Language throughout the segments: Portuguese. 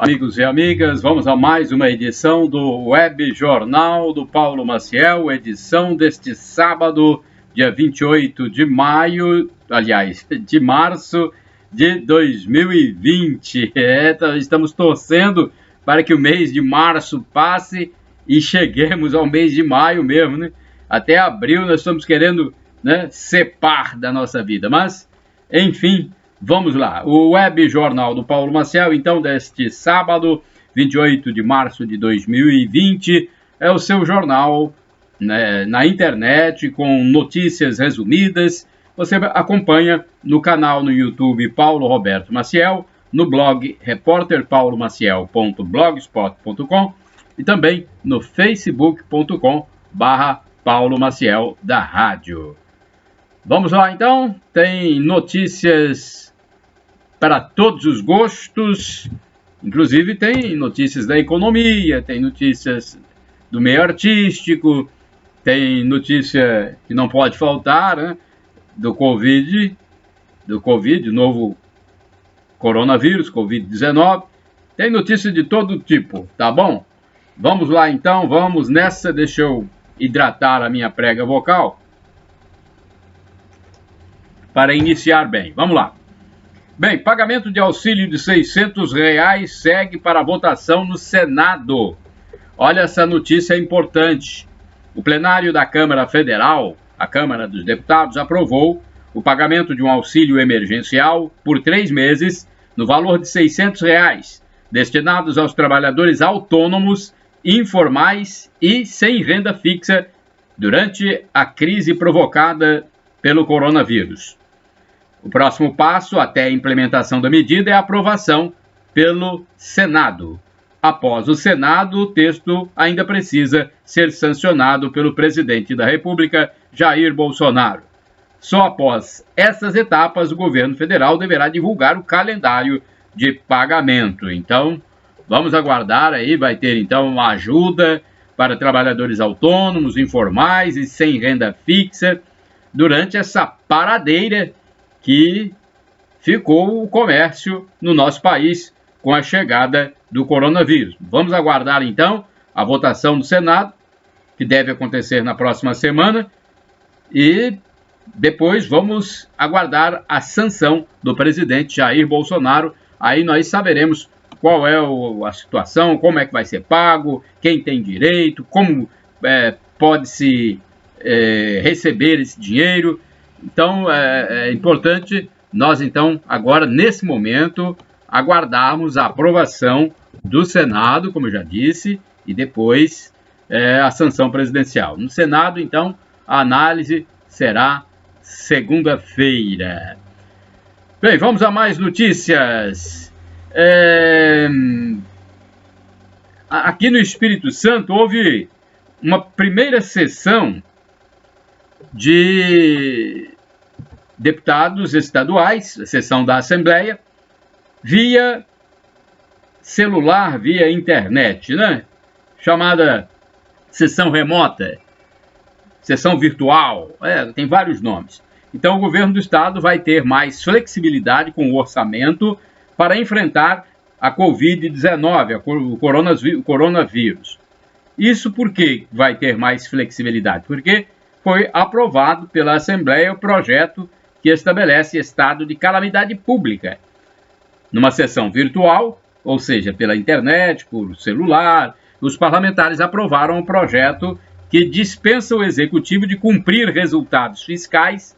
Amigos e amigas, vamos a mais uma edição do Web Jornal do Paulo Maciel, edição deste sábado, dia 28 de maio, aliás, de março de 2020. Estamos torcendo para que o mês de março passe e cheguemos ao mês de maio mesmo, né? Até abril nós estamos querendo, né, separ da nossa vida, mas, enfim, vamos lá. O Web Jornal do Paulo Maciel, então, deste sábado, 28 de março de 2020, é o seu jornal, né, na internet, com notícias resumidas. Você acompanha no canal no YouTube Paulo Roberto Maciel, no blog repórterpaulomaciel.blogspot.com e também no facebook.com/Paulo Maciel da Rádio. Vamos lá, então. Tem notícias para todos os gostos, inclusive tem notícias da economia, tem notícias do meio artístico, tem notícia que não pode faltar, né, do Covid, novo coronavírus, Covid-19, tem notícia de todo tipo, tá bom? Vamos lá então, vamos nessa, deixa eu hidratar a minha prega vocal para iniciar bem. Vamos lá. Bem, pagamento de auxílio de R$600 segue para votação no Senado. Olha, essa notícia é importante. O plenário da Câmara Federal, a Câmara dos Deputados, aprovou o pagamento de um auxílio emergencial por 3 meses, no valor de R$600, destinados aos trabalhadores autônomos, informais e sem renda fixa durante a crise provocada pelo coronavírus. O próximo passo até a implementação da medida é a aprovação pelo Senado. Após o Senado, o texto ainda precisa ser sancionado pelo presidente da República, Jair Bolsonaro. Só após essas etapas, o governo federal deverá divulgar o calendário de pagamento. Então, vamos aguardar aí, vai ter então uma ajuda para trabalhadores autônomos, informais e sem renda fixa durante essa paradeira que ficou o comércio no nosso país com a chegada do coronavírus. Vamos aguardar então a votação do Senado, que deve acontecer na próxima semana, e depois vamos aguardar a sanção do presidente Jair Bolsonaro. Aí nós saberemos qual é a situação, como é que vai ser pago, quem tem direito, como pode-se receber esse dinheiro. Então, é importante nós, então, agora, nesse momento, aguardarmos a aprovação do Senado, como eu já disse, e depois a sanção presidencial. No Senado, então, a análise será segunda-feira. Bem, vamos a mais notícias. Aqui no Espírito Santo houve uma primeira sessão de deputados estaduais, a sessão da Assembleia, via celular, via internet, né? Chamada sessão remota, sessão virtual, tem vários nomes. Então, o governo do estado vai ter mais flexibilidade com o orçamento para enfrentar a Covid-19, o coronavírus. Isso por que vai ter mais flexibilidade? Porque foi aprovado pela Assembleia o projeto que estabelece estado de calamidade pública. Numa sessão virtual, ou seja, pela internet, por celular, os parlamentares aprovaram um projeto que dispensa o executivo de cumprir resultados fiscais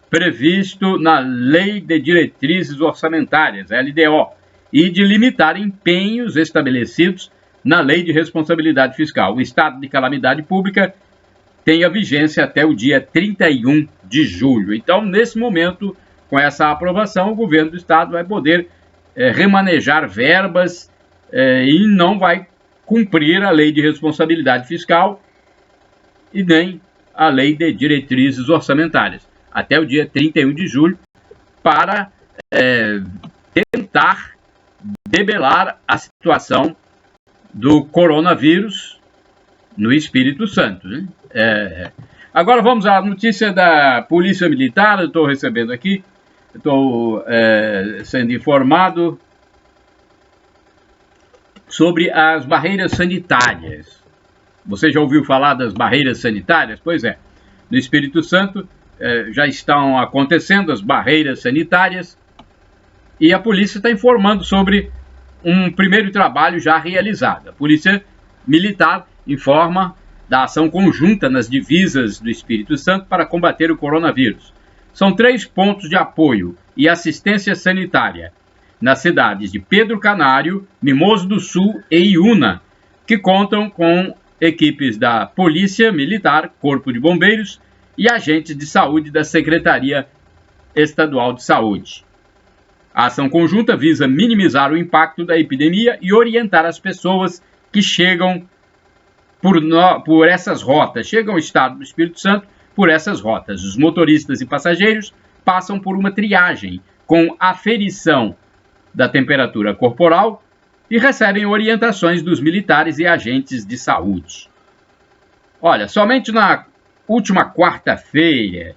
previsto na Lei de Diretrizes Orçamentárias, LDO, e de limitar empenhos estabelecidos na Lei de Responsabilidade Fiscal. O estado de calamidade pública tem a vigência até o dia 31 de julho. Então, nesse momento, com essa aprovação, o governo do estado vai poder remanejar verbas e não vai cumprir a Lei de Responsabilidade Fiscal e nem a Lei de Diretrizes Orçamentárias, até o dia 31 de julho, para tentar debelar a situação do coronavírus no Espírito Santo, né? Agora vamos à notícia da Polícia Militar. Eu estou recebendo aqui, estou sendo informado sobre as barreiras sanitárias. Você já ouviu falar das barreiras sanitárias? Pois é, no Espírito Santo já estão acontecendo as barreiras sanitárias e a polícia está informando sobre um primeiro trabalho já realizado. A Polícia Militar informa da ação conjunta nas divisas do Espírito Santo para combater o coronavírus. São 3 pontos de apoio e assistência sanitária nas cidades de Pedro Canário, Mimoso do Sul e Iuna, que contam com equipes da Polícia Militar, Corpo de Bombeiros e agentes de saúde da Secretaria Estadual de Saúde. A ação conjunta visa minimizar o impacto da epidemia e orientar as pessoas que chegam por essas rotas, chegam ao estado do Espírito Santo por essas rotas. Os motoristas e passageiros passam por uma triagem com aferição da temperatura corporal e recebem orientações dos militares e agentes de saúde. Olha, somente na última quarta-feira,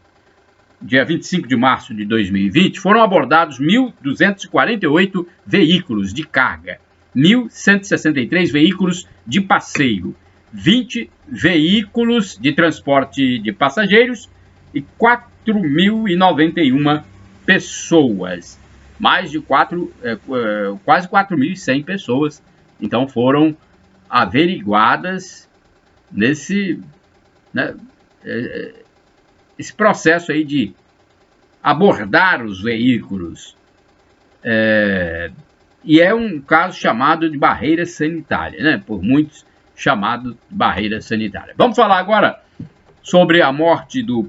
dia 25 de março de 2020, foram abordados 1.248 veículos de carga, 1.163 veículos de passeio, 20 veículos de transporte de passageiros e 4.091 pessoas. Mais de quase 4.100 pessoas, então, foram averiguadas nesse, né, esse processo aí de abordar os veículos. E é um caso chamado de barreira sanitária, né? Por muitos chamado de barreira sanitária. Vamos falar agora sobre a morte do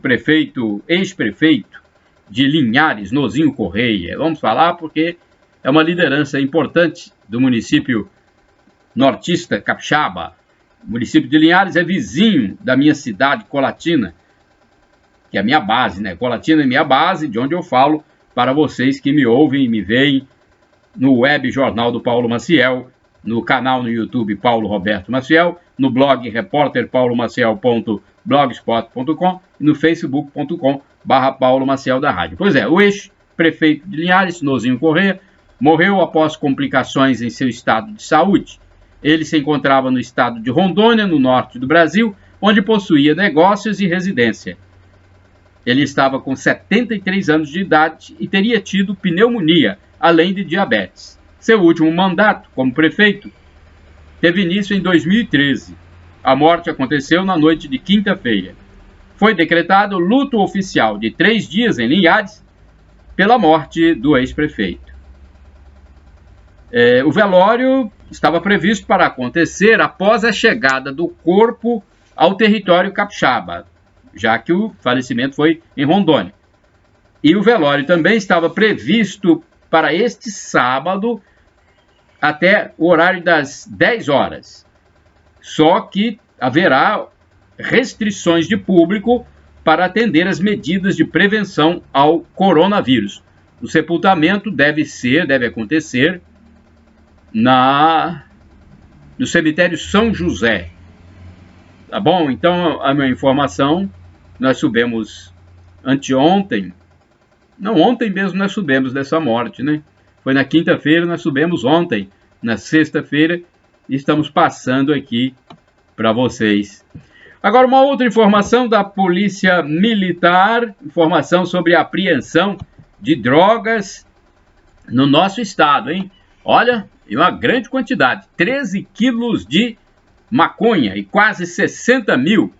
ex-prefeito de Linhares, Nozinho Correia. Vamos falar porque é uma liderança importante do município nortista capixaba. O município de Linhares é vizinho da minha cidade, Colatina, que é a minha base, né? Colatina é minha base, de onde eu falo para vocês que me ouvem e me veem no web Jornal do Paulo Maciel, no canal no YouTube Paulo Roberto Maciel, no blog repórterpaulomaciel.blogspot.com e no facebook.com/Paulo Maciel da Rádio. Pois é, o ex-prefeito de Linhares, Nozinho Correia, morreu após complicações em seu estado de saúde. Ele se encontrava no estado de Rondônia, no norte do Brasil, onde possuía negócios e residência. Ele estava com 73 anos de idade e teria tido pneumonia, além de diabetes. Seu último mandato como prefeito teve início em 2013. A morte aconteceu na noite de quinta-feira. Foi decretado luto oficial de 3 dias em Linhares pela morte do ex-prefeito. O velório estava previsto para acontecer após a chegada do corpo ao território capixaba, já que o falecimento foi em Rondônia. E o velório também estava previsto para este sábado, até o horário das 10 horas. Só que haverá restrições de público para atender as medidas de prevenção ao coronavírus. O sepultamento deve acontecer no cemitério São José. Tá bom? Então, a minha informação, nós soubemos anteontem, não, ontem mesmo nós soubemos dessa morte, né? Foi na quinta-feira, nós soubemos ontem, na sexta-feira, e estamos passando aqui para vocês. Agora, uma outra informação da Polícia Militar, informação sobre a apreensão de drogas no nosso estado, hein? Olha, uma grande quantidade, 13 quilos de maconha e quase 60 mil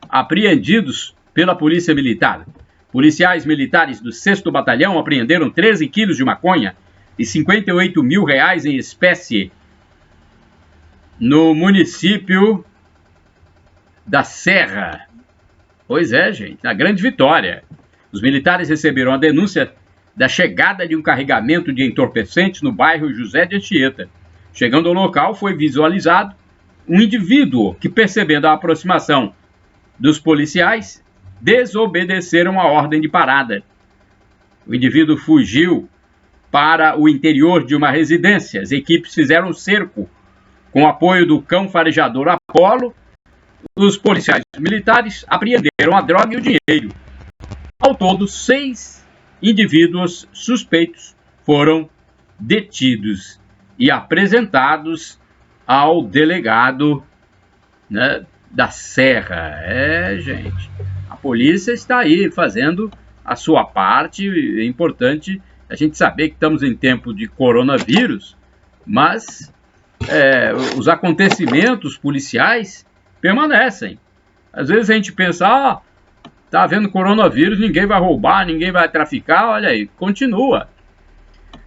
apreendidos pela Polícia Militar. Policiais militares do 6º Batalhão apreenderam 13 quilos de maconha e 58 mil reais em espécie no município da Serra. Pois é, gente, na Grande Vitória. Os militares receberam a denúncia da chegada de um carregamento de entorpecentes no bairro José de Anchieta. Chegando ao local, foi visualizado um indivíduo que, percebendo a aproximação dos policiais, desobedeceram a ordem de parada. O indivíduo fugiu para o interior de uma residência. As equipes fizeram um cerco. Com o apoio do cão farejador Apolo, os policiais militares apreenderam a droga e o dinheiro. Ao todo, 6 indivíduos suspeitos foram detidos e apresentados ao delegado, né, da Serra. Gente, a polícia está aí fazendo a sua parte. É importante a gente saber que estamos em tempo de coronavírus, mas os acontecimentos policiais permanecem. Às vezes a gente pensa, tá havendo coronavírus, ninguém vai roubar, ninguém vai traficar, olha aí, continua.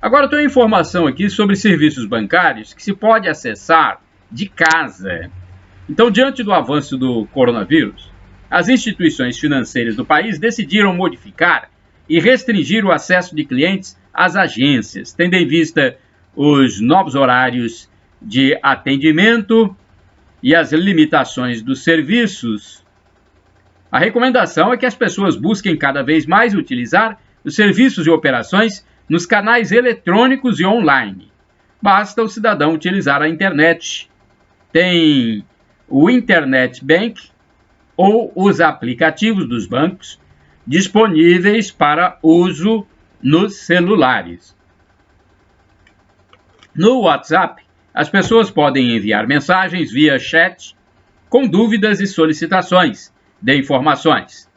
Agora eu tenho informação aqui sobre serviços bancários que se pode acessar de casa. Então, diante do avanço do coronavírus, as instituições financeiras do país decidiram modificar e restringir o acesso de clientes às agências, tendo em vista os novos horários de atendimento e as limitações dos serviços. A recomendação é que as pessoas busquem cada vez mais utilizar os serviços e operações nos canais eletrônicos e online. Basta o cidadão utilizar a internet. Tem o Internet Bank ou os aplicativos dos bancos disponíveis para uso nos celulares. No WhatsApp, as pessoas podem enviar mensagens via chat com dúvidas e solicitações de informações.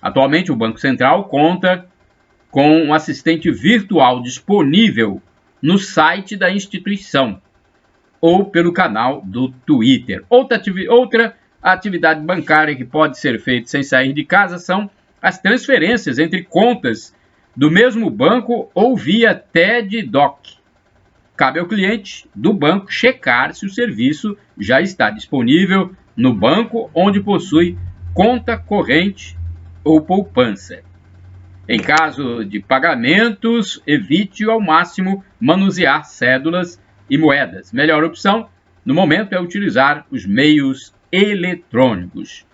Atualmente, o Banco Central conta com um assistente virtual disponível no site da instituição ou pelo canal do Twitter. Outra atividade bancária que pode ser feita sem sair de casa são as transferências entre contas do mesmo banco ou via TED Doc. Cabe ao cliente do banco checar se o serviço já está disponível no banco onde possui conta corrente ou poupança. Em caso de pagamentos, evite ao máximo manusear cédulas e moedas. Melhor opção, no momento, é utilizar os meios eletrônicos.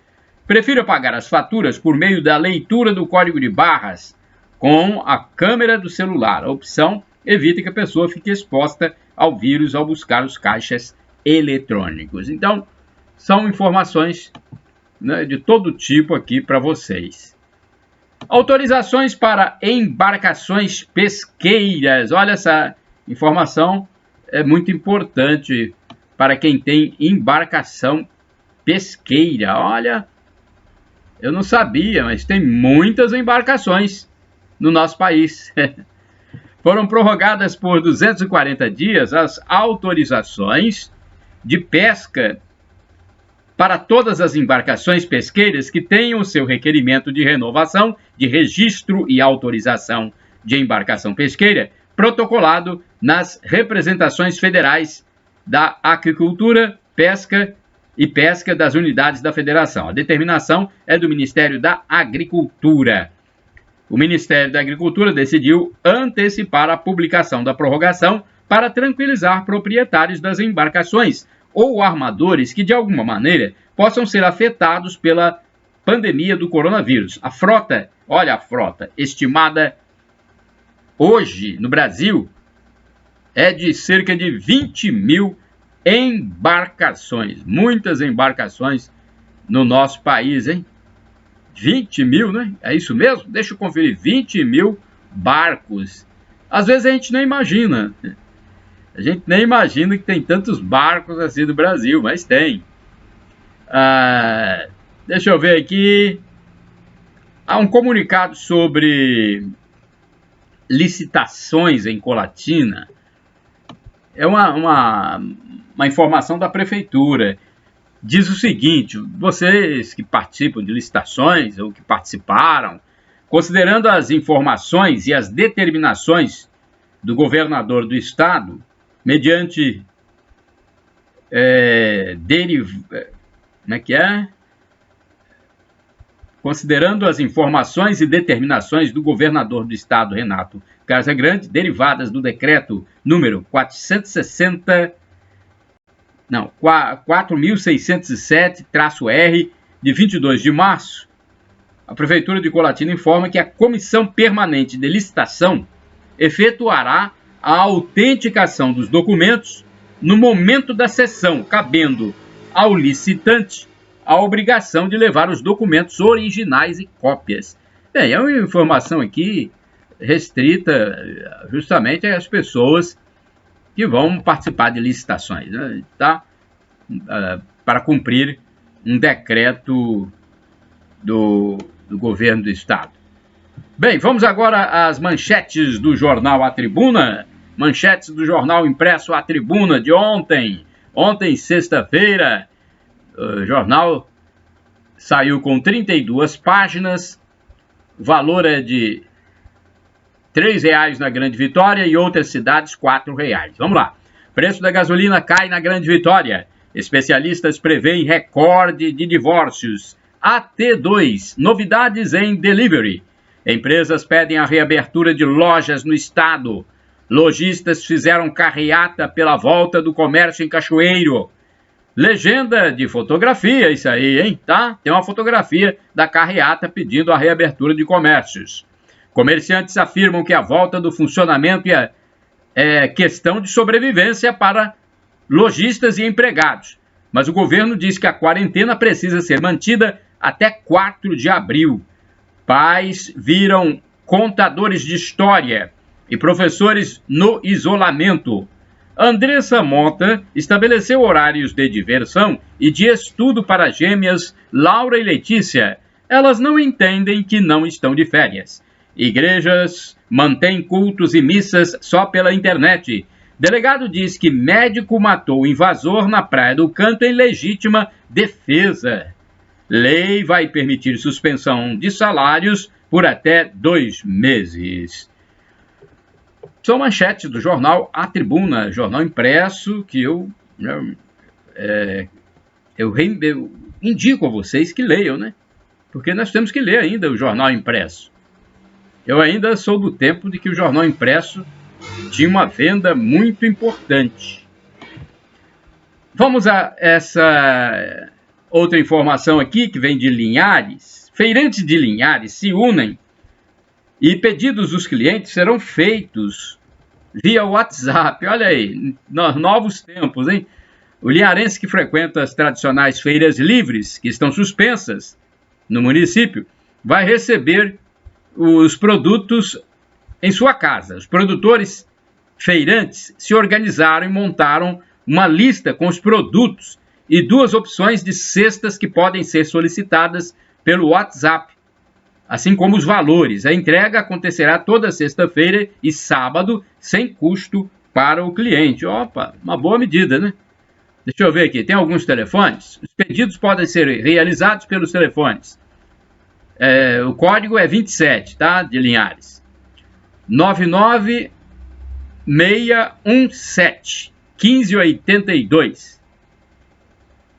Prefira pagar as faturas por meio da leitura do código de barras com a câmera do celular. A opção evita que a pessoa fique exposta ao vírus ao buscar os caixas eletrônicos. Então, são informações, né, de todo tipo aqui para vocês. Autorizações para embarcações pesqueiras. Olha, essa informação é muito importante para quem tem embarcação pesqueira. Olha, eu não sabia, mas tem muitas embarcações no nosso país. Foram prorrogadas por 240 dias as autorizações de pesca para todas as embarcações pesqueiras que tenham o seu requerimento de renovação de registro e autorização de embarcação pesqueira protocolado nas representações federais da Agricultura, Pesca e Pesca das unidades da Federação. A determinação é do Ministério da Agricultura. O Ministério da Agricultura decidiu antecipar a publicação da prorrogação para tranquilizar proprietários das embarcações ou armadores que, de alguma maneira, possam ser afetados pela pandemia do coronavírus. A frota, olha a frota, estimada hoje no Brasil, é de cerca de 20 mil embarcações. Muitas embarcações no nosso país, hein? 20 mil, né? É isso mesmo? Deixa eu conferir. 20 mil barcos. Às vezes a gente nem imagina. A gente nem imagina que tem tantos barcos assim no Brasil, mas tem. Deixa eu ver aqui. Há um comunicado sobre licitações em Colatina. É uma informação da prefeitura. Diz o seguinte: vocês que participam de licitações ou que participaram, considerando as informações e as determinações do governador do estado, mediante considerando as informações e determinações do governador do estado, Renato Casagrande, derivadas do decreto número 4.607-R, de 22 de março, a Prefeitura de Colatina informa que a Comissão Permanente de Licitação efetuará a autenticação dos documentos no momento da cessão, cabendo ao licitante a obrigação de levar os documentos originais e cópias. Bem, é uma informação aqui restrita justamente às pessoas que vão participar de licitações, né, tá? Para cumprir um decreto do governo do estado. Bem, vamos agora às manchetes do jornal A Tribuna. Manchetes do jornal impresso A Tribuna de ontem. Ontem, sexta-feira, o jornal saiu com 32 páginas. O valor é de R$ 3,00 na Grande Vitória e outras cidades R$ 4,00. Vamos lá. Preço da gasolina cai na Grande Vitória. Especialistas prevêem recorde de divórcios. AT2, novidades em delivery. Empresas pedem a reabertura de lojas no estado. Lojistas fizeram carreata pela volta do comércio em Cachoeiro. Legenda de fotografia, isso aí, hein? Tá? Tem uma fotografia da carreata pedindo a reabertura de comércios. Comerciantes afirmam que a volta do funcionamento é questão de sobrevivência para lojistas e empregados. Mas o governo diz que a quarentena precisa ser mantida até 4 de abril. Pais viram contadores de história e professores no isolamento. Andressa Mota estabeleceu horários de diversão e de estudo para gêmeas Laura e Letícia. Elas não entendem que não estão de férias. Igrejas mantêm cultos e missas só pela internet. Delegado diz que médico matou invasor na Praia do Canto em legítima defesa. Lei vai permitir suspensão de salários por até 2 meses. São manchetes do jornal A Tribuna, jornal impresso, que eu indico a vocês que leiam, né? Porque nós temos que ler ainda o jornal impresso. Eu ainda sou do tempo de que o jornal impresso tinha uma venda muito importante. Vamos a essa outra informação aqui que vem de Linhares. Feirantes de Linhares se unem e pedidos dos clientes serão feitos via WhatsApp. Olha aí, novos tempos, hein? O linharense que frequenta as tradicionais feiras livres, que estão suspensas no município, vai receber os produtos em sua casa. Os produtores feirantes se organizaram e montaram uma lista com os produtos e 2 opções de cestas que podem ser solicitadas pelo WhatsApp, assim como os valores. A entrega acontecerá toda sexta-feira e sábado, sem custo para o cliente. Opa, uma boa medida, né? Deixa eu ver aqui, tem alguns telefones. Os pedidos podem ser realizados pelos telefones. O código é 27, tá? De Linhares. 99617 1582.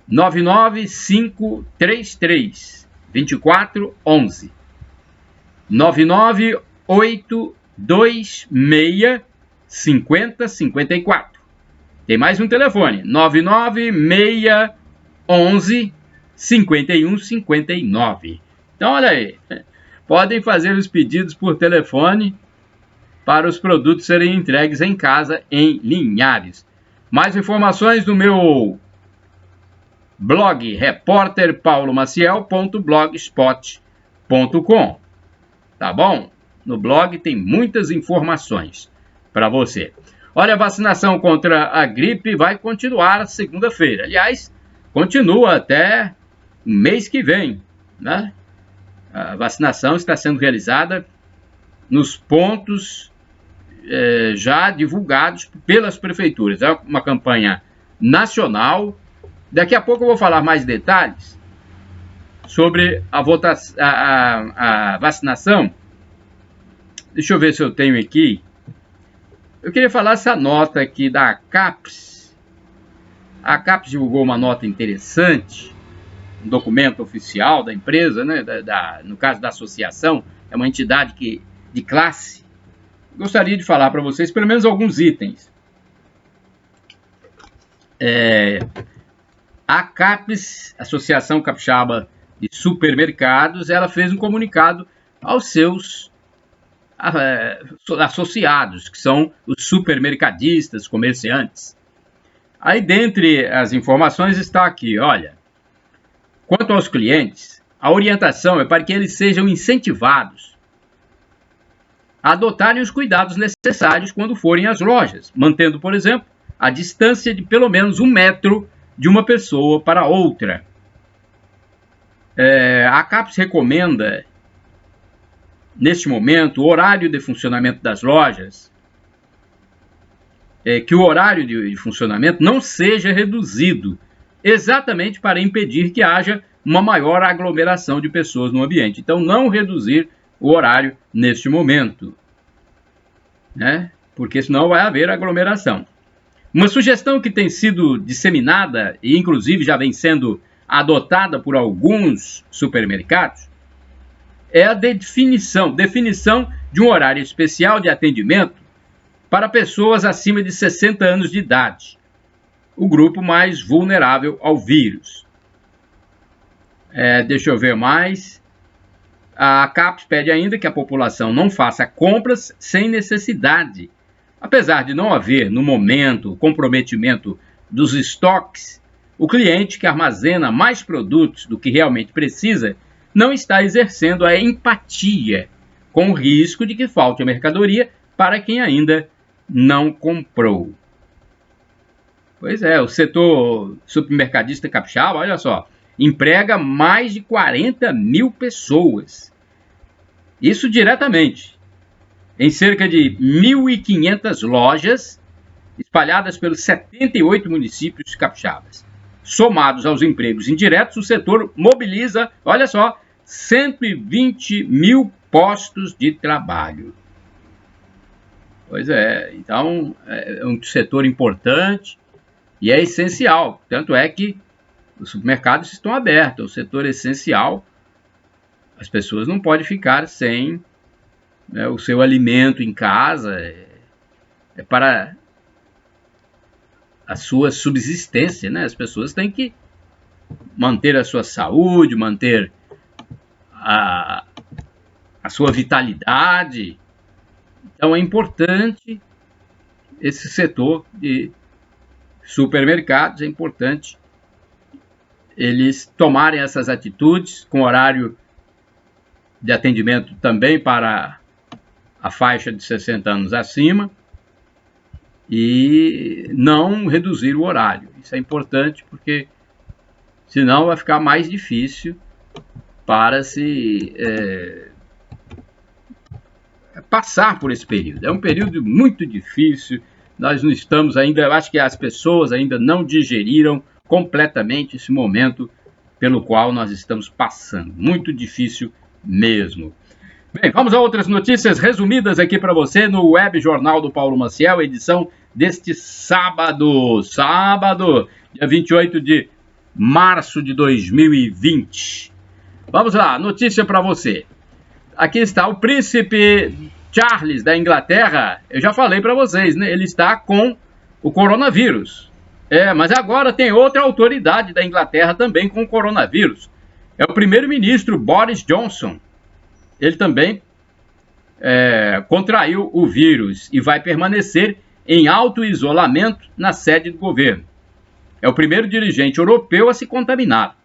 99533 2411. 99826 5054. Tem mais um telefone, 99611 5159. Então, olha aí, podem fazer os pedidos por telefone para os produtos serem entregues em casa em Linhares. Mais informações no meu blog, repórterpaulomaciel.blogspot.com. Tá bom? No blog tem muitas informações para você. Olha, a vacinação contra a gripe vai continuar segunda-feira. Aliás, continua até o mês que vem, né? A vacinação está sendo realizada nos pontos já divulgados pelas prefeituras. É uma campanha nacional. Daqui a pouco eu vou falar mais detalhes sobre a vacinação. Deixa eu ver se eu tenho aqui. Eu queria falar essa nota aqui da CAPES. A CAPES divulgou uma nota interessante, um documento oficial da empresa, né, no caso da associação, é uma entidade de classe. Gostaria de falar para vocês pelo menos alguns itens. A CAPES, Associação Capixaba de Supermercados, ela fez um comunicado aos seus associados, que são os supermercadistas, comerciantes. Aí, dentre as informações, está aqui, olha, quanto aos clientes, a orientação é para que eles sejam incentivados adotarem os cuidados necessários quando forem às lojas, mantendo, por exemplo, a distância de pelo menos 1 metro de uma pessoa para outra. A CAPES recomenda, neste momento, o horário de funcionamento das lojas, que o horário de funcionamento não seja reduzido, exatamente para impedir que haja uma maior aglomeração de pessoas no ambiente. Então, não reduzir o horário neste momento, né? Porque senão vai haver aglomeração. Uma sugestão que tem sido disseminada e inclusive já vem sendo adotada por alguns supermercados é a definição de um horário especial de atendimento para pessoas acima de 60 anos de idade, o grupo mais vulnerável ao vírus. Deixa eu ver mais. A CAPES pede ainda que a população não faça compras sem necessidade. Apesar de não haver, no momento, comprometimento dos estoques, o cliente que armazena mais produtos do que realmente precisa não está exercendo a empatia, com o risco de que falte a mercadoria para quem ainda não comprou. Pois é, o setor supermercadista capixaba, olha só, emprega mais de 40 mil pessoas. Isso diretamente, em cerca de 1.500 lojas espalhadas pelos 78 municípios capixabas. Somados aos empregos indiretos, o setor mobiliza, olha só, 120 mil postos de trabalho. Pois é, então é um setor importante e é essencial. Tanto é que os supermercados estão abertos, é um setor essencial. As pessoas não podem ficar sem, né, o seu alimento em casa, é para a sua subsistência, né? As pessoas têm que manter a sua saúde, manter a sua vitalidade. Então é importante esse setor de supermercados, é importante eles tomarem essas atitudes com horário de atendimento também para a faixa de 60 anos acima e não reduzir o horário. Isso é importante porque senão vai ficar mais difícil para se passar por esse período. É um período muito difícil, nós não estamos ainda, eu acho que as pessoas ainda não digeriram completamente esse momento pelo qual nós estamos passando. Muito difícil mesmo. Bem, vamos a outras notícias resumidas aqui para você no Web Jornal do Paulo Maciel, edição deste sábado, dia 28 de março de 2020. Vamos lá, notícia para você. Aqui está o príncipe Charles da Inglaterra. Eu já falei para vocês, né? Ele está com o coronavírus. Mas agora tem outra autoridade da Inglaterra também com o coronavírus. É o primeiro-ministro Boris Johnson. Ele também contraiu o vírus e vai permanecer em auto-isolamento na sede do governo. É o primeiro dirigente europeu a se contaminar.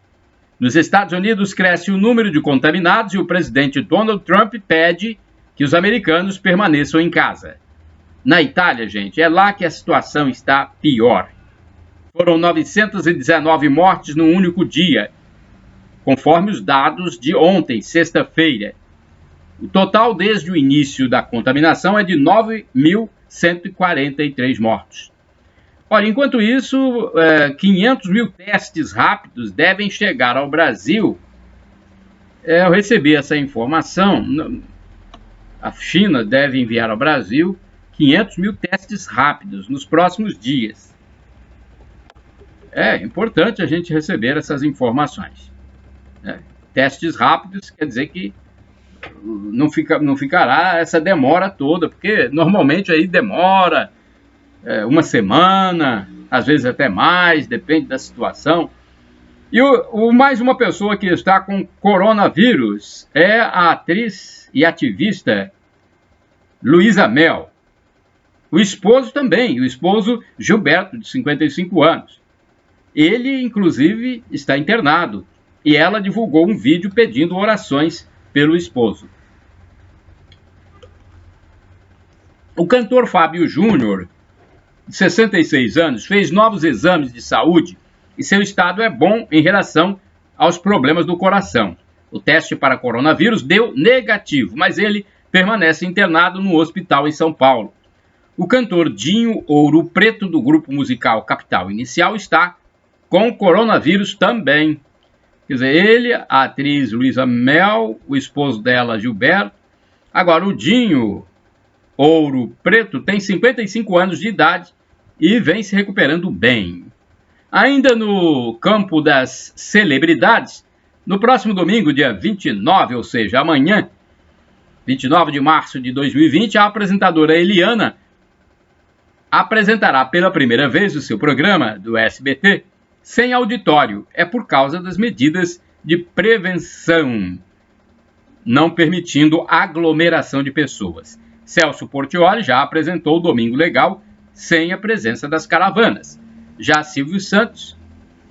Nos Estados Unidos cresce o número de contaminados e o presidente Donald Trump pede que os americanos permaneçam em casa. Na Itália, gente, é lá que a situação está pior. Foram 919 mortes num único dia, conforme os dados de ontem, sexta-feira. O total desde o início da contaminação é de 9.143 mortos. Olha, enquanto isso, 500 mil testes rápidos devem chegar ao Brasil. Eu recebi essa informação. A China deve enviar ao Brasil 500 mil testes rápidos nos próximos dias. É importante a gente receber essas informações. Testes rápidos quer dizer que não ficará essa demora toda, porque normalmente aí demora uma semana, às vezes até mais, depende da situação. E mais uma pessoa que está com coronavírus é a atriz e ativista Luísa Mel. O esposo também, o esposo Gilberto, de 55 anos. Ele, inclusive, está internado e ela divulgou um vídeo pedindo orações pelo esposo. O cantor Fábio Júnior, de 66 anos, fez novos exames de saúde e seu estado é bom em relação aos problemas do coração. O teste para coronavírus deu negativo, mas ele permanece internado no hospital em São Paulo. O cantor Dinho Ouro Preto, do grupo musical Capital Inicial, está com coronavírus também. Quer dizer, ele, a atriz Luísa Mel, o esposo dela, Gilberto. Agora, o Dinho Ouro Preto tem 55 anos de idade e vem se recuperando bem. Ainda no campo das celebridades, no próximo domingo, dia 29, ou seja, amanhã, 29 de março de 2020, a apresentadora Eliana apresentará pela primeira vez o seu programa do SBT sem auditório. É por causa das medidas de prevenção, não permitindo aglomeração de pessoas. Celso Portiolli já apresentou o Domingo Legal sem a presença das caravanas. Já Silvio Santos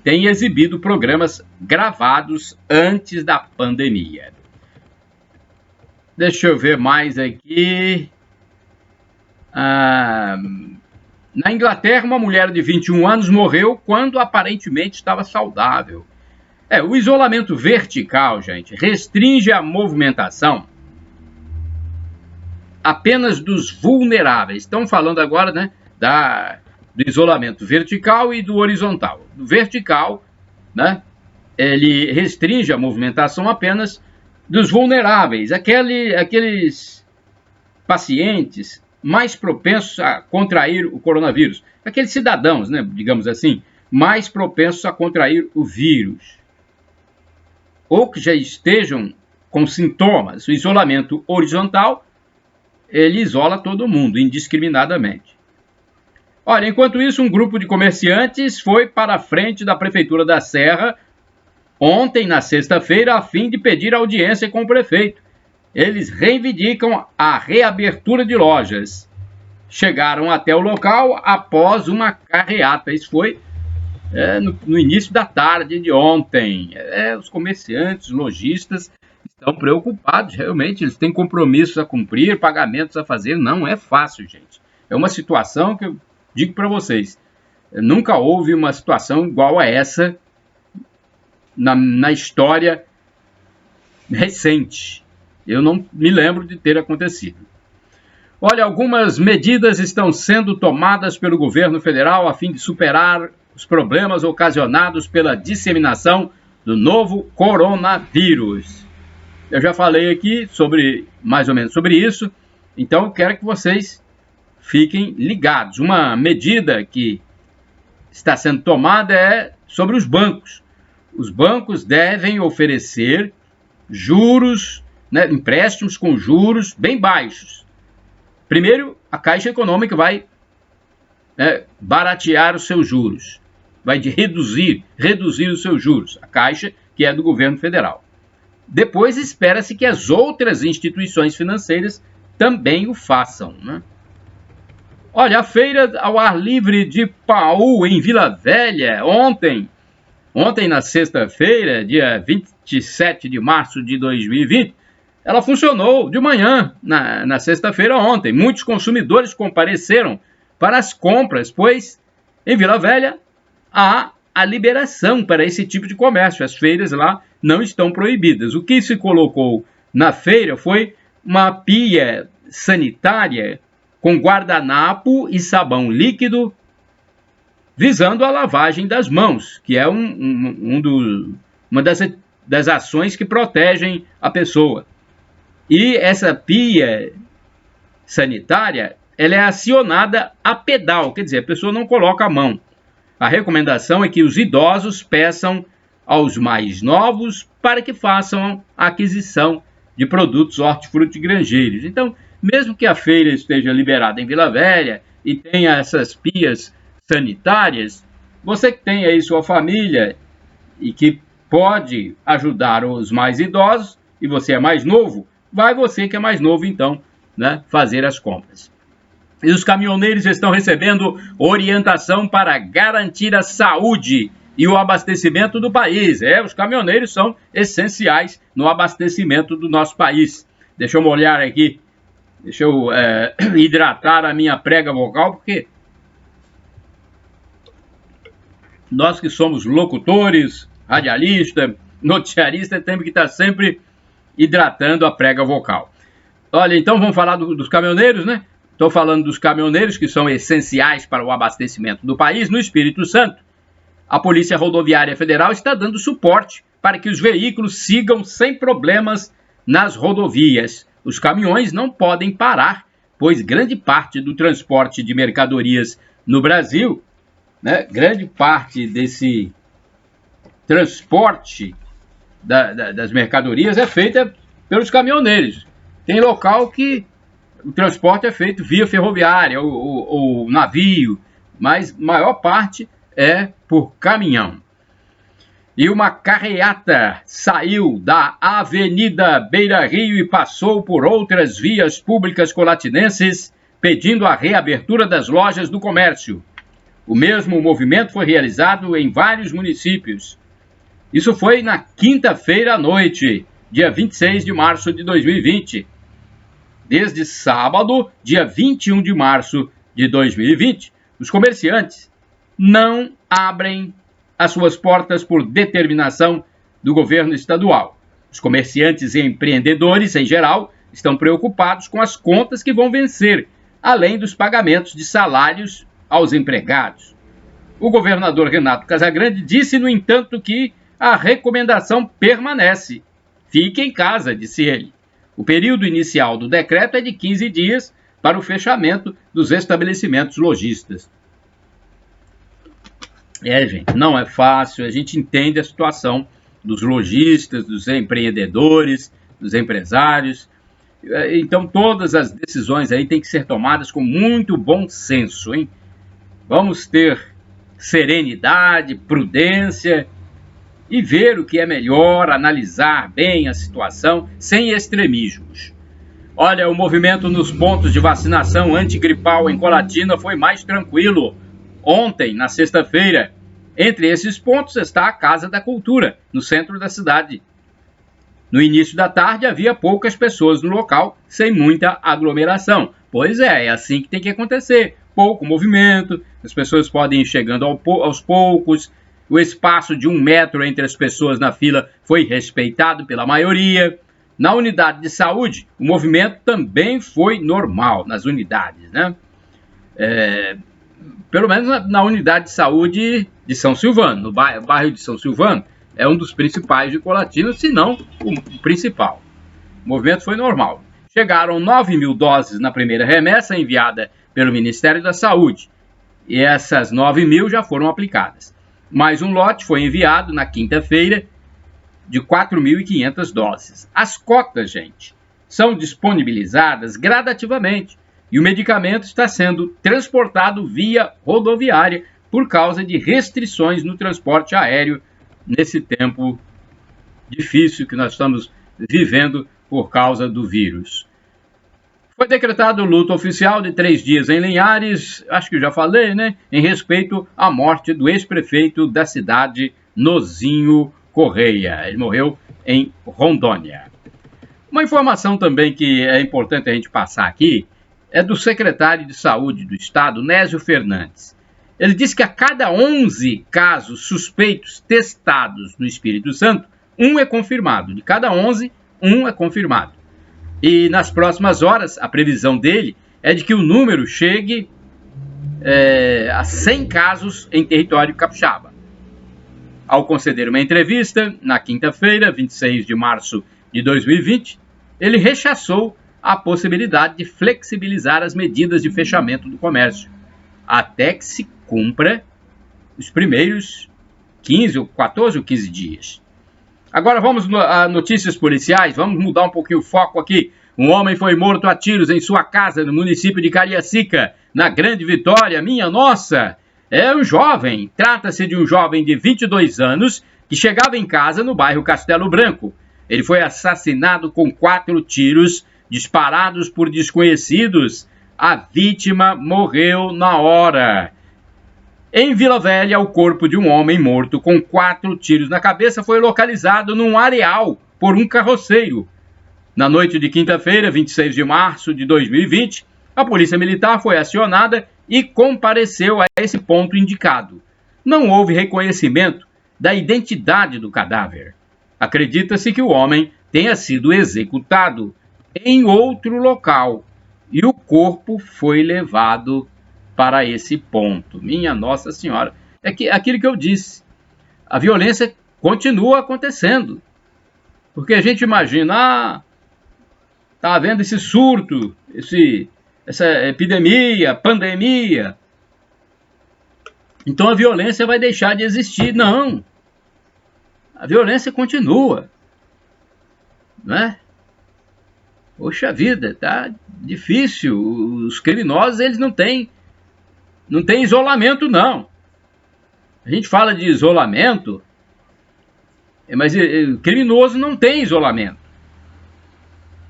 tem exibido programas gravados antes da pandemia. Deixa eu ver mais aqui. Na Inglaterra, uma mulher de 21 anos morreu quando aparentemente estava saudável. O isolamento vertical, gente, restringe a movimentação apenas dos vulneráveis. Estão falando agora, né, do isolamento vertical e do horizontal. Do vertical, né, ele restringe a movimentação apenas dos vulneráveis, aqueles pacientes mais propensos a contrair o coronavírus, aqueles cidadãos, né, digamos assim, mais propensos a contrair o vírus, ou que já estejam com sintomas. O isolamento horizontal, ele isola todo mundo, indiscriminadamente. Olha, enquanto isso, um grupo de comerciantes foi para a frente da Prefeitura da Serra ontem, na sexta-feira, a fim de pedir audiência com o prefeito. Eles reivindicam a reabertura de lojas. Chegaram até o local após uma carreata. Isso foi no início da tarde de ontem. Os comerciantes, lojistas estão preocupados. Realmente, eles têm compromissos a cumprir, pagamentos a fazer. Não é fácil, gente. É uma situação que eu digo para vocês. Nunca houve uma situação igual a essa na história recente. Eu não me lembro de ter acontecido. Olha, algumas medidas estão sendo tomadas pelo governo federal a fim de superar os problemas ocasionados pela disseminação do novo coronavírus. Eu já falei aqui mais ou menos sobre isso, então eu quero que vocês fiquem ligados. Uma medida que está sendo tomada é sobre os bancos. Os bancos devem oferecer juros, né, empréstimos com juros bem baixos. Primeiro, a Caixa Econômica vai baratear os seus juros, vai reduzir os seus juros, a Caixa, que é do governo federal. Depois, espera-se que as outras instituições financeiras também o façam, né? Olha, a feira ao ar livre de Paú, em Vila Velha, ontem, na sexta-feira, dia 27 de março de 2020, ela funcionou de manhã, na sexta-feira ontem. Muitos consumidores compareceram para as compras, pois em Vila Velha há a liberação para esse tipo de comércio. As feiras lá não estão proibidas. O que se colocou na feira foi uma pia sanitária com guardanapo e sabão líquido, visando a lavagem das mãos, que é uma das ações que protegem a pessoa. E essa pia sanitária, ela é acionada a pedal, quer dizer, a pessoa não coloca a mão. A recomendação é que os idosos peçam aos mais novos para que façam a aquisição de produtos hortifrutigranjeiros. Então, mesmo que a feira esteja liberada em Vila Velha e tenha essas pias sanitárias, você que tem aí sua família e que pode ajudar os mais idosos, e você é mais novo, vai você que é mais novo, então, né, fazer as compras. E os caminhoneiros estão recebendo orientação para garantir a saúde e o abastecimento do país. Os caminhoneiros são essenciais no abastecimento do nosso país. Deixa eu olhar aqui Deixa eu hidratar a minha prega vocal, porque nós que somos locutores, radialistas, noticiaristas, temos que estar sempre hidratando a prega vocal. Olha, então vamos falar dos caminhoneiros, né? Estou falando dos caminhoneiros que são essenciais para o abastecimento do país. No Espírito Santo, a Polícia Rodoviária Federal está dando suporte para que os veículos sigam sem problemas nas rodovias. Os caminhões não podem parar, pois grande parte do transporte de mercadorias no Brasil, né, grande parte desse transporte das mercadorias é feita pelos caminhoneiros. Tem local que o transporte é feito via ferroviária ou navio, mas maior parte é por caminhão. E uma carreata saiu da Avenida Beira Rio e passou por outras vias públicas colatinenses, pedindo a reabertura das lojas do comércio. O mesmo movimento foi realizado em vários municípios. Isso foi na quinta-feira à noite, dia 26 de março de 2020. Desde sábado, dia 21 de março de 2020, os comerciantes não abrem as suas portas por determinação do governo estadual. Os comerciantes e empreendedores, em geral, estão preocupados com as contas que vão vencer, além dos pagamentos de salários aos empregados. O governador Renato Casagrande disse, no entanto, que a recomendação permanece. Fique em casa, disse ele. O período inicial do decreto é de 15 dias para o fechamento dos estabelecimentos lojistas. Gente, não é fácil, a gente entende a situação dos lojistas, dos empreendedores, dos empresários. Então, todas as decisões aí têm que ser tomadas com muito bom senso, hein? Vamos ter serenidade, prudência e ver o que é melhor, analisar bem a situação, sem extremismos. Olha, o movimento nos pontos de vacinação antigripal em Colatina foi mais tranquilo. Ontem, na sexta-feira, entre esses pontos está a Casa da Cultura, no centro da cidade. No início da tarde havia poucas pessoas no local, sem muita aglomeração. Pois é assim que tem que acontecer. Pouco movimento, as pessoas podem ir chegando aos poucos, o espaço de 1 metro entre as pessoas na fila foi respeitado pela maioria. Na unidade de saúde, o movimento também foi normal, nas unidades, né? Pelo menos na unidade de saúde de São Silvano, no bairro de São Silvano, é um dos principais de Colatina, se não o principal. O movimento foi normal. Chegaram 9.000 doses na primeira remessa enviada pelo Ministério da Saúde, e essas 9.000 já foram aplicadas. Mais um lote foi enviado na quinta-feira de 4.500 doses. As cotas, gente, são disponibilizadas gradativamente e o medicamento está sendo transportado via rodoviária por causa de restrições no transporte aéreo nesse tempo difícil que nós estamos vivendo por causa do vírus. Foi decretado luto oficial de 3 dias em Linhares, acho que já falei, né? Em respeito à morte do ex-prefeito da cidade, Nozinho Correia. Ele morreu em Rondônia. Uma informação também que é importante a gente passar aqui é do secretário de Saúde do Estado, Nésio Fernandes. Ele disse que a cada 11 casos suspeitos testados no Espírito Santo, um é confirmado. De cada 11, um é confirmado. E nas próximas horas, a previsão dele é de que o número chegue a 100 casos em território capixaba. Ao conceder uma entrevista, na quinta-feira, 26 de março de 2020, ele rechaçou a possibilidade de flexibilizar as medidas de fechamento do comércio, até que se cumpra os primeiros 14 ou 15 dias. Agora vamos a notícias policiais, vamos mudar um pouquinho o foco aqui. Um homem foi morto a tiros em sua casa no município de Cariacica, na Grande Vitória, minha nossa. É um jovem, trata-se de um jovem de 22 anos que chegava em casa no bairro Castelo Branco. Ele foi assassinado com 4 tiros disparados por desconhecidos. A vítima morreu na hora. Em Vila Velha, o corpo de um homem morto com 4 tiros na cabeça foi localizado num areal por um carroceiro. Na noite de quinta-feira, 26 de março de 2020, a Polícia Militar foi acionada e compareceu a esse ponto indicado. Não houve reconhecimento da identidade do cadáver. Acredita-se que o homem tenha sido executado em outro local e o corpo foi levado para esse ponto. Minha Nossa Senhora. É que aquilo que eu disse, a violência continua acontecendo. Porque a gente imagina, está havendo esse surto, essa epidemia, pandemia, então a violência vai deixar de existir. Não. A violência continua. Né? Poxa vida, tá difícil. Os criminosos, eles não têm isolamento, não. A gente fala de isolamento, mas o criminoso não tem isolamento.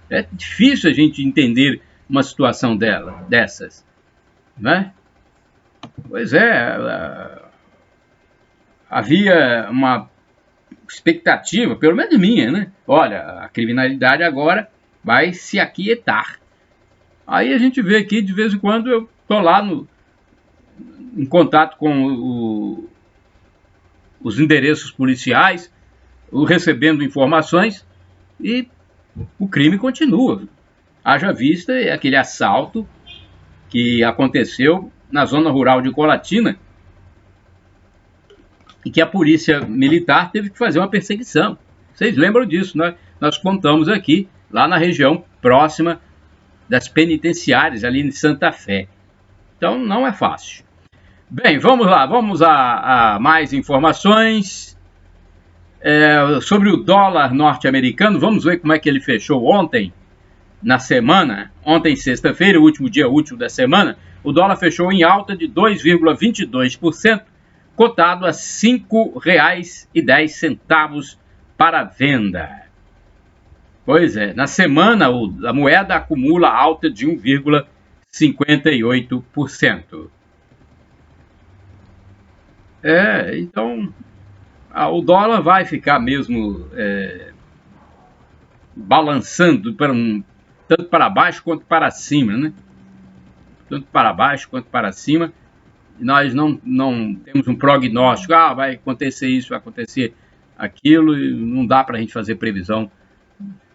É difícil a gente entender uma situação dessas. Né? Pois é, havia uma expectativa, pelo menos minha, né? Olha, a criminalidade agora vai se aquietar. Aí a gente vê aqui, de vez em quando, eu estou lá em contato com os endereços policiais, recebendo informações, e o crime continua. Haja vista aquele assalto que aconteceu na zona rural de Colatina, e que a polícia militar teve que fazer uma perseguição. Vocês lembram disso, né? Nós contamos aqui, lá na região próxima das penitenciárias, ali em Santa Fé. Então, não é fácil. Bem, vamos lá, vamos a mais informações sobre o dólar norte-americano. Vamos ver como é que ele fechou ontem, na semana. Ontem, sexta-feira, o último dia útil da semana, o dólar fechou em alta de 2,22%, cotado a R$ 5,10 para venda. Pois é, na semana a moeda acumula alta de 1,58%. Então o dólar vai ficar mesmo balançando tanto para baixo quanto para cima, né? Tanto para baixo quanto para cima. Nós não temos um prognóstico, vai acontecer isso, vai acontecer aquilo, e não dá para a gente fazer previsão,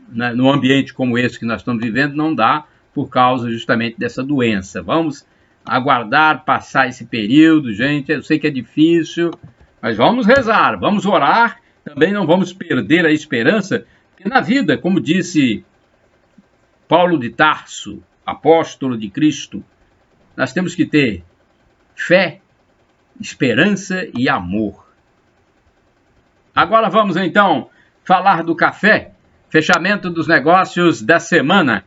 né? No ambiente como esse que nós estamos vivendo, não dá, por causa justamente dessa doença. Vamos aguardar passar esse período, gente. Eu sei que é difícil, mas vamos rezar, vamos orar, também não vamos perder a esperança, porque na vida, como disse Paulo de Tarso, apóstolo de Cristo, nós temos que ter fé, esperança e amor. Agora vamos então falar do café. Fechamento dos negócios da semana.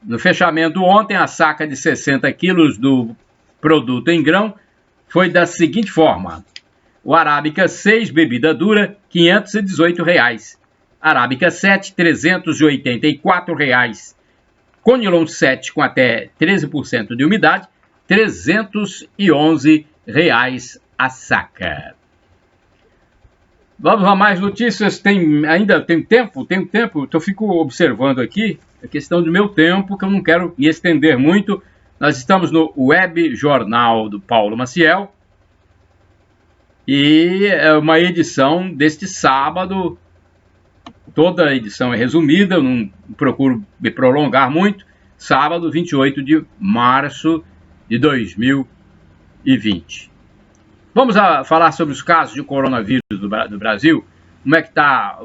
No fechamento ontem, a saca de 60 quilos do produto em grão foi da seguinte forma: o Arábica 6, bebida dura, R$ 518. Arábica 7, R$ 384. Conilon 7, com até 13% de umidade, R$ 311 a saca. Vamos a mais notícias. Ainda tem tempo? Tem tempo? Eu fico observando aqui a questão do meu tempo, que eu não quero me estender muito. Nós estamos no Web Jornal do Paulo Maciel. E é uma edição deste sábado. Toda a edição é resumida, eu não procuro me prolongar muito. Sábado, 28 de março de 2020. Vamos falar sobre os casos de coronavírus do Brasil. Como é que está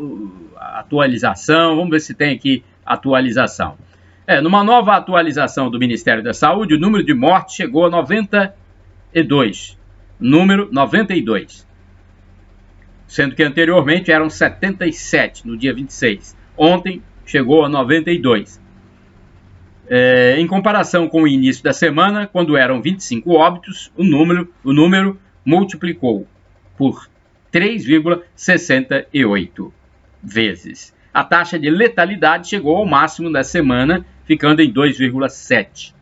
a atualização? Vamos ver se tem aqui atualização. Numa nova atualização do Ministério da Saúde, o número de mortes chegou a 92. Número 92. Sendo que anteriormente eram 77, no dia 26. Ontem chegou a 92. Em comparação com o início da semana, quando eram 25 óbitos, o número multiplicou por 3,68 vezes. A taxa de letalidade chegou ao máximo da semana, ficando em 2,7.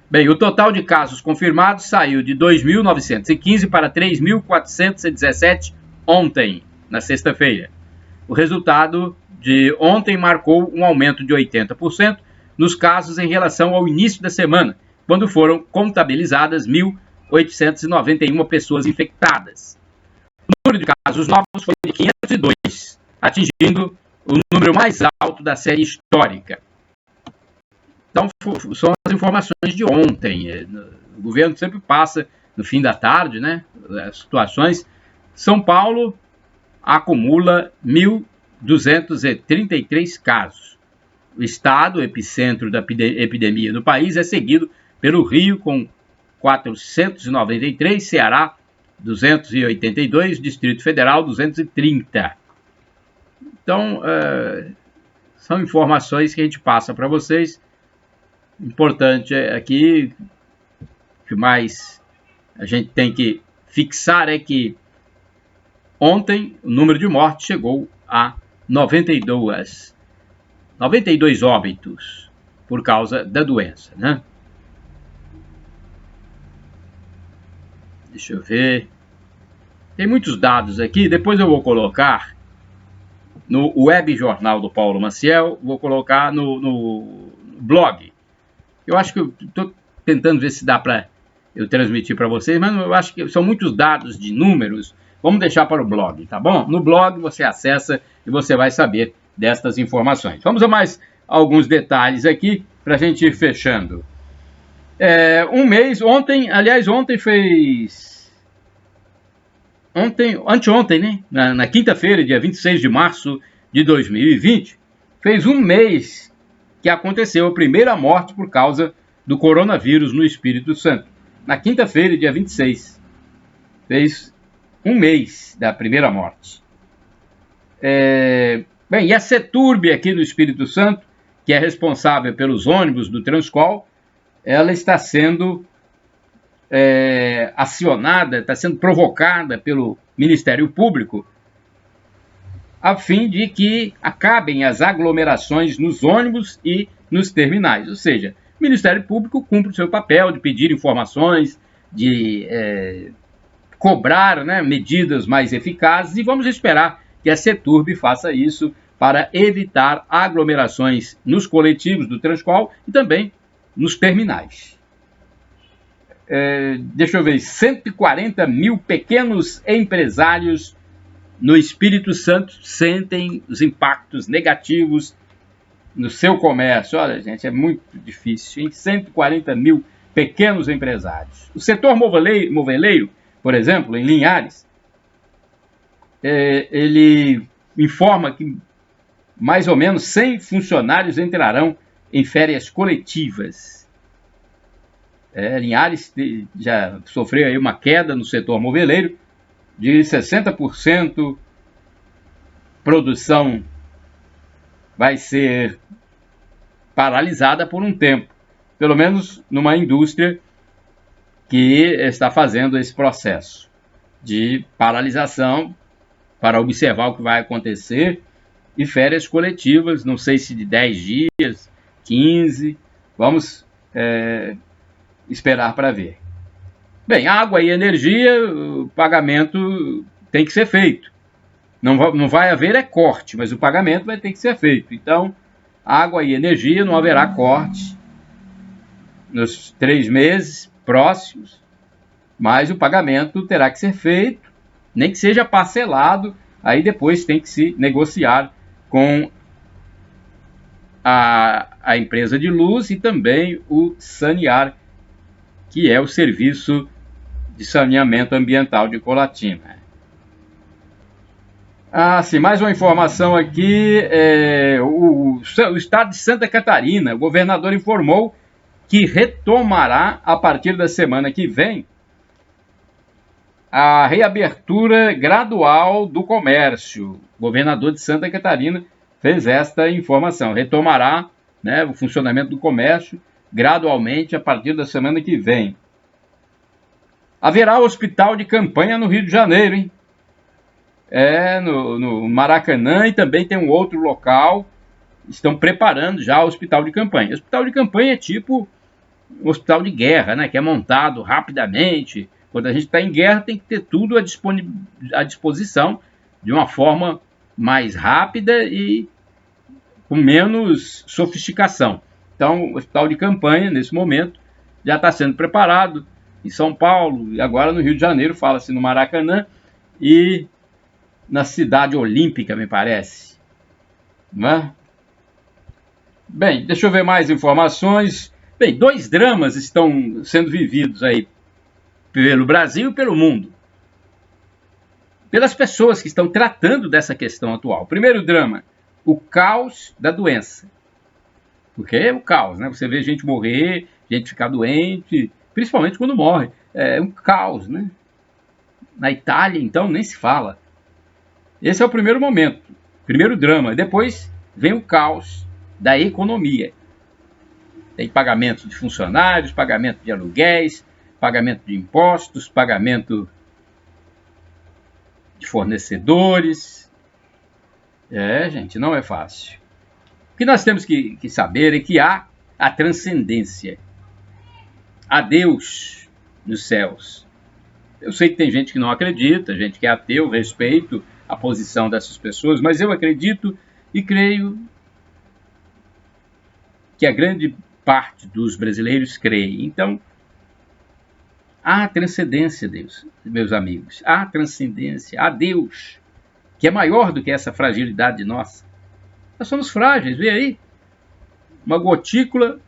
Bem, o total de casos confirmados saiu de 2.915 para 3.417 ontem, na sexta-feira. O resultado de ontem marcou um aumento de 80% nos casos em relação ao início da semana, quando foram contabilizadas 1.891 pessoas infectadas. O número de casos novos foi de 502, atingindo o número mais alto da série histórica. Então, são as informações de ontem. O governo sempre passa no fim da tarde, né, as situações. São Paulo acumula 1.233 casos. O estado, o epicentro da epidemia no país, é seguido pelo Rio, com 493, Ceará, 282, Distrito Federal, 230. Então, são informações que a gente passa para vocês. Importante aqui, o que mais a gente tem que fixar é que ontem o número de mortes chegou a 92 óbitos por causa da doença, né? Deixa eu ver. Tem muitos dados aqui, depois eu vou colocar no web jornal do Paulo Maciel, vou colocar no blog. Eu acho que eu estou tentando ver se dá para eu transmitir para vocês, mas eu acho que são muitos dados de números. Vamos deixar para o blog, tá bom? No blog você acessa e você vai saber destas informações. Vamos a mais alguns detalhes aqui para a gente ir fechando. Um mês, ontem fez... Anteontem, né? Na quinta-feira, dia 26 de março de 2020, fez um mês que aconteceu a primeira morte por causa do coronavírus no Espírito Santo. Na quinta-feira, dia 26, fez um mês da primeira morte. Bem, e a CETURB aqui no Espírito Santo, que é responsável pelos ônibus do Transcol, ela está sendo acionada, está sendo provocada pelo Ministério Público a fim de que acabem as aglomerações nos ônibus e nos terminais. Ou seja, o Ministério Público cumpre o seu papel de pedir informações, de cobrar, né, medidas mais eficazes, e vamos esperar que a CETURB faça isso para evitar aglomerações nos coletivos do Transcol e também nos terminais. Deixa eu ver, 140 mil pequenos empresários no Espírito Santo sentem os impactos negativos no seu comércio. Olha, gente, é muito difícil, hein? 140 mil pequenos empresários. O setor moveleiro, por exemplo, em Linhares, ele informa que mais ou menos 100 funcionários entrarão em férias coletivas. Linhares já sofreu aí uma queda no setor moveleiro de 60%, produção vai ser paralisada por um tempo, pelo menos numa indústria que está fazendo esse processo de paralisação para observar o que vai acontecer, e férias coletivas, não sei se de 10 dias, 15, vamos esperar para ver. Bem, água e energia, o pagamento tem que ser feito. Não vai haver corte, mas o pagamento vai ter que ser feito. Então, água e energia, não haverá corte nos 3 meses próximos, mas o pagamento terá que ser feito, nem que seja parcelado, aí depois tem que se negociar com a empresa de luz e também o Sanear, que é o serviço de saneamento ambiental de Colatina. Sim, mais uma informação aqui, o estado de Santa Catarina, o governador informou que retomará a partir da semana que vem a reabertura gradual do comércio. O governador de Santa Catarina fez esta informação, retomará, né, o funcionamento do comércio gradualmente a partir da semana que vem. Haverá hospital de campanha no Rio de Janeiro, hein? No Maracanã, e também tem um outro local, estão preparando já o hospital de campanha. O hospital de campanha é tipo um hospital de guerra, né, que é montado rapidamente. Quando a gente está em guerra, tem que ter tudo à disposição de uma forma mais rápida e com menos sofisticação. Então, o hospital de campanha, nesse momento, já está sendo preparado em São Paulo, e agora no Rio de Janeiro, fala-se no Maracanã, e na Cidade Olímpica, me parece. Não é? Bem, deixa eu ver mais informações. Bem, 2 dramas estão sendo vividos aí pelo Brasil e pelo mundo, pelas pessoas que estão tratando dessa questão atual. O primeiro drama, o caos da doença. Porque é o caos, né? Você vê gente morrer, gente ficar doente, principalmente quando morre. É um caos, né? Na Itália, então, nem se fala. Esse é o primeiro momento, primeiro drama. Depois vem o caos da economia. Tem pagamento de funcionários, pagamento de aluguéis, pagamento de impostos, pagamento de fornecedores. Gente, não é fácil. O que nós temos que saber é que há a transcendência. Há Deus nos céus. Eu sei que tem gente que não acredita, gente que é ateu, respeito a posição dessas pessoas, mas eu acredito e creio que a grande parte dos brasileiros crê. Então, há transcendência, Deus, meus amigos. Há transcendência, há Deus, que é maior do que essa fragilidade nossa. Nós somos frágeis, vê aí. Uma gotícula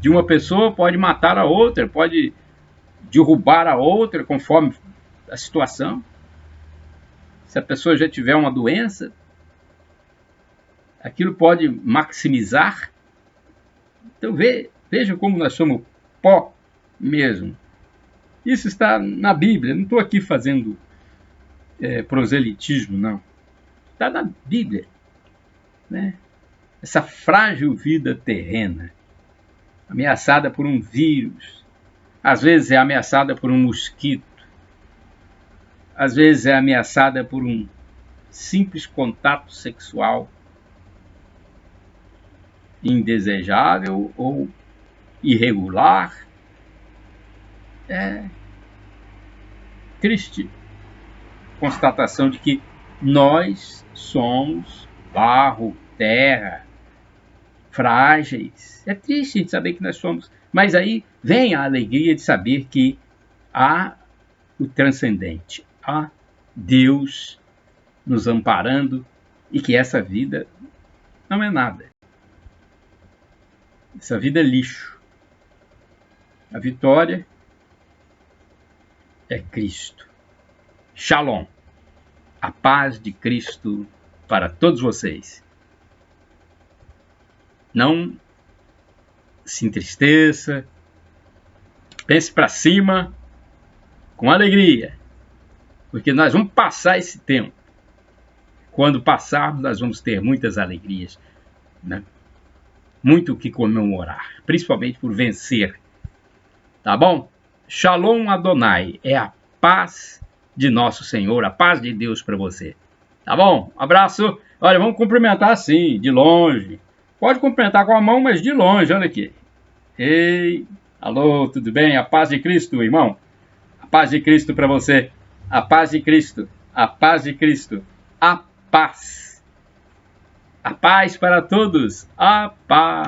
de uma pessoa pode matar a outra, pode derrubar a outra, conforme a situação. Se a pessoa já tiver uma doença, aquilo pode maximizar. Então veja como nós somos pó mesmo. Isso está na Bíblia. Não estou aqui fazendo proselitismo, não. Está na Bíblia, né? Essa frágil vida terrena, ameaçada por um vírus, às vezes é ameaçada por um mosquito, às vezes é ameaçada por um simples contato sexual indesejável ou irregular. É triste constatação de que nós somos barro, terra, frágeis. É triste a gente saber que nós somos, mas aí vem a alegria de saber que há o transcendente, há Deus nos amparando e que essa vida não é nada. Essa vida é lixo. A vitória é Cristo. Shalom. A paz de Cristo para todos vocês. Não se entristeça. Pense para cima com alegria. Porque nós vamos passar esse tempo. Quando passarmos, nós vamos ter muitas alegrias, né? Muito o que comemorar, principalmente por vencer. Tá bom? Shalom Adonai, é a paz de nosso Senhor, a paz de Deus para você. Tá bom? Um abraço. Olha, vamos cumprimentar assim, de longe. Pode cumprimentar com a mão, mas de longe, olha aqui. Ei, alô, tudo bem? A paz de Cristo, irmão. A paz de Cristo para você. A paz de Cristo. A paz de Cristo. A paz. A paz para todos. A paz.